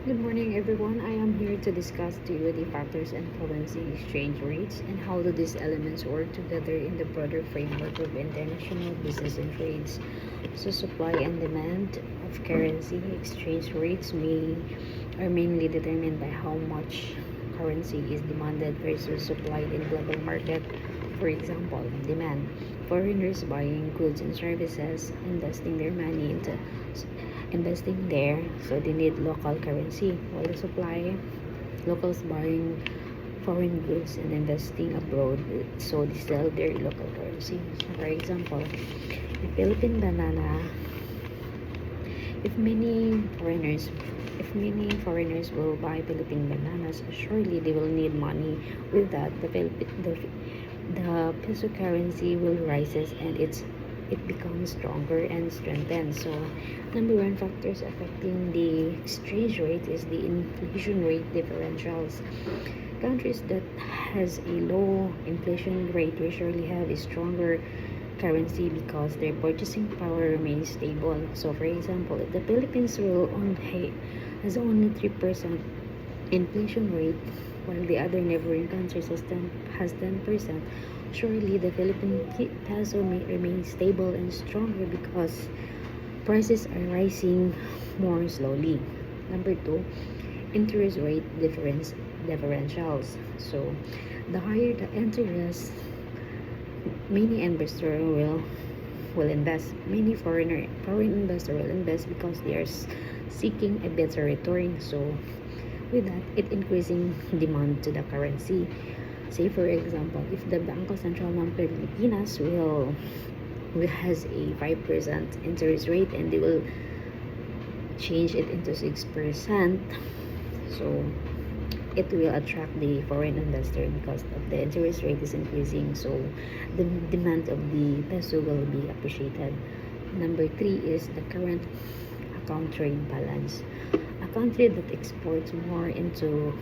Good morning, everyone. I am here to discuss to you the factors influencing exchange rates and how do these elements work together in the broader framework of international business and trades. So, supply and demand of currency exchange rates are mainly determined by how much currency is demanded versus supplied in global market. For example, demand. Foreigners buying goods and services, investing there, so they need local currency, while the supply, locals buying foreign goods and investing abroad, so they sell their local currency. So for example, the Philippine banana, if many foreigners if many foreigners will buy Philippine bananas, surely they will need money. With that, the peso currency will rises and it becomes stronger and strengthened. So number one factors affecting the exchange rate is the inflation rate differentials. Countries that has a low inflation rate usually have a stronger currency because their purchasing power remains stable. So for example, if the Philippines has only 3% inflation rate, while the other neighboring countries has 10%, surely the Philippine peso may remain stable and stronger because prices are rising more slowly. Number two, interest rate differentials. So the higher the interest, many investors will invest. Many foreign investors will invest because they are seeking a better return. So with that, it increasing demand to the currency. Say for example, if the Bangko Sentral ng Pilipinas will has a 5% interest rate and they will change it into 6%, so it will attract the foreign investor because of the interest rate is increasing, so the demand of the peso will be appreciated. Number three is the current account trade balance. A country that exports more into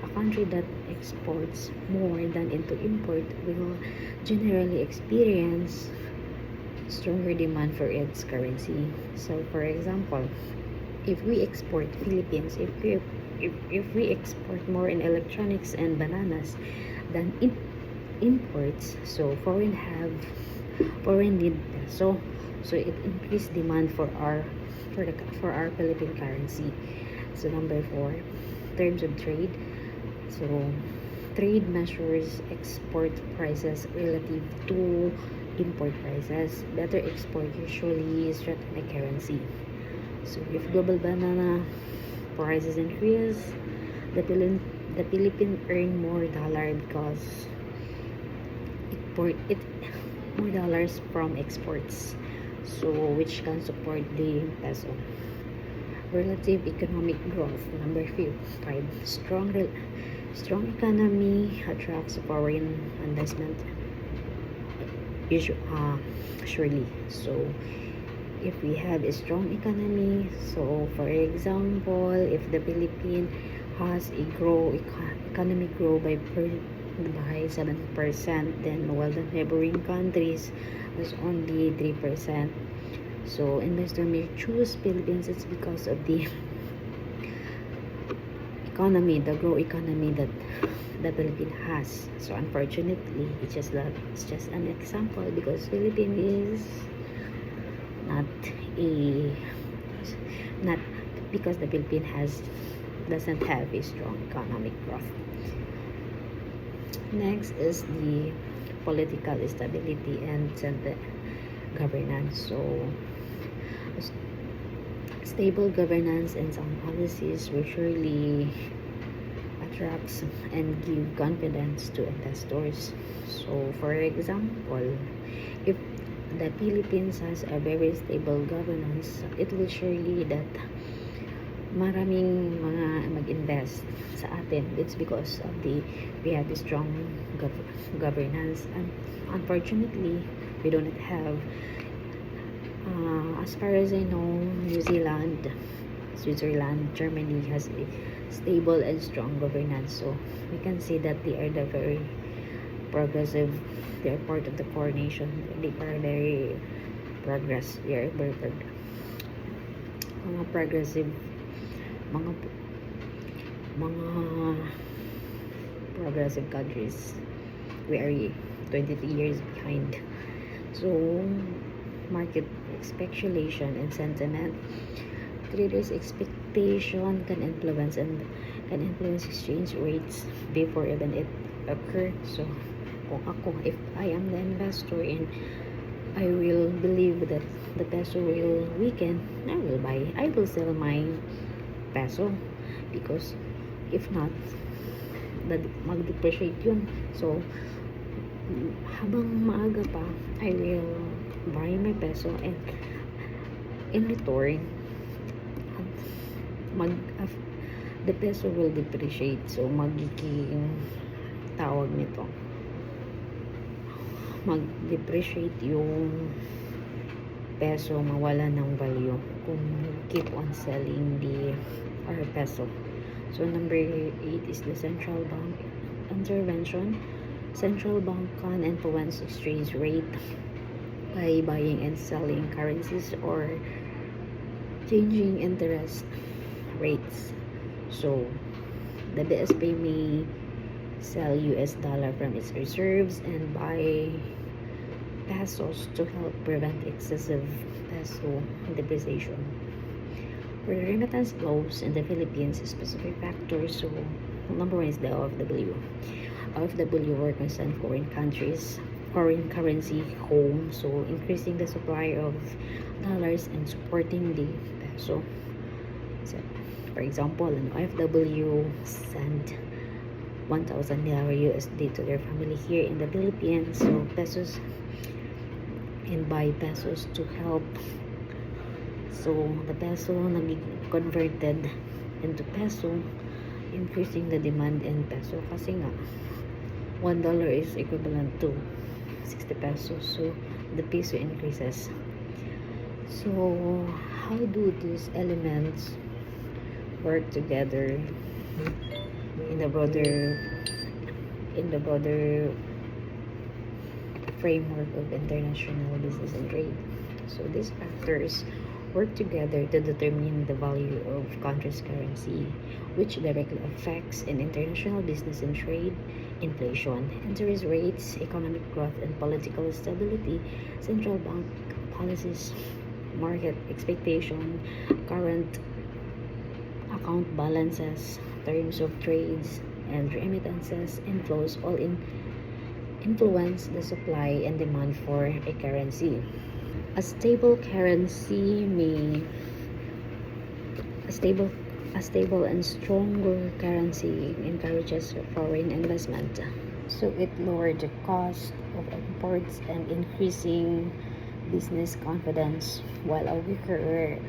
a country that exports more than into import will generally experience stronger demand for its currency. So for example, if we export Philippines, if we export more in electronics and bananas than imports, so foreign need peso, so it increased demand for our Philippine currency. So number four, terms of trade. So trade measures export prices relative to import prices. Better export usually strengthen the currency. So if global banana prices increase, the Philippines earn more dollar because it more dollars from exports, so which can support the peso. Relative economic growth. Number five, strong economy attracts foreign investment surely. So if we have a strong economy, so for example, if the Philippines has a economic grow by 7%, then while the neighboring countries has only 3%, so investor may choose Philippines. It's because of the economy, the grow economy that the Philippines has. So unfortunately, it's just an example because Philippines is not a not because the Philippines doesn't have a strong economic growth. Next is the political stability and governance. So stable governance and sound policies will surely attracts and give confidence to investors. So for example, if the Philippines has a very stable governance, it will surely that maraming mga mag-invest sa atin. It's because of we have a strong governance, and unfortunately we don't have, as far as I know, New Zealand, Switzerland, Germany has a stable and strong governance. So we can see that they are the very progressive. They are part of the core nation. They are very progressive mga mga progressive countries. We are 23 years behind. So market speculation and sentiment, traders expectation can influence exchange rates before even it occur. So kung ako, if I am the investor and I will believe that the peso will weaken, I will sell my peso, because if not, mag-depreciate yun. So habang maaga pa, I will buy my peso, and in return, the peso will depreciate. So magiging tawag nito, mag-depreciate yung peso, mawala ng value kung keep on selling our peso. So number 8 is the central bank intervention. Central bank can influence exchange rate by buying and selling currencies or changing interest rates. So the BSP may sell US dollar from its reserves and buy pesos to help prevent excessive peso depreciation. For the remittance flows in the Philippines, specific factors. So number 1 is the OFW. OFW work on send foreign currency home, so increasing the supply of dollars and supporting the peso. So, for example, an OFW send 1,000 USD to their family here in the Philippines, so pesos, and buy pesos to help. So the peso naging converted into peso, increasing the demand in peso, kasi nga $1 is equivalent to 60 pesos, so the peso increases. So how do these elements work together in the broader framework of international business and trade? So these factors work together to determine the value of country's currency, which directly affects in international business and trade. Inflation, interest rates, economic growth, and political stability, central bank policies, market expectation, current account balances, terms of trades, and remittances inflows all influence the supply and demand for a currency. A stable and stronger currency encourages foreign investment. So it lowered the cost of imports and increasing business confidence, while a weaker or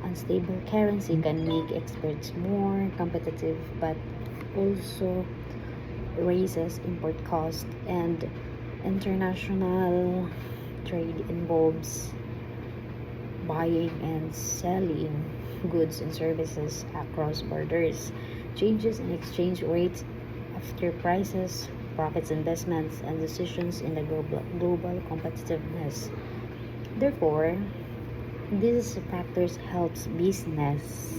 unstable currency can make exports more competitive, but also raises import cost, and international trade involves buying and selling goods and services across borders. Changes in exchange rates after prices, profits, investments, and decisions in the global competitiveness. Therefore, these factors helps business,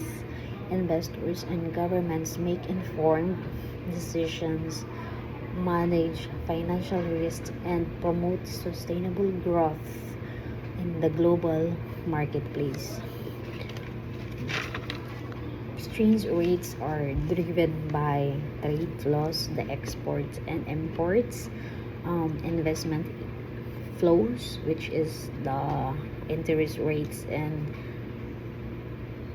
investors, and governments make informed decisions, manage financial risks, and promote sustainable growth in the global marketplace. Exchange rates are driven by trade flows, the exports and imports, investment flows, which is the interest rates, and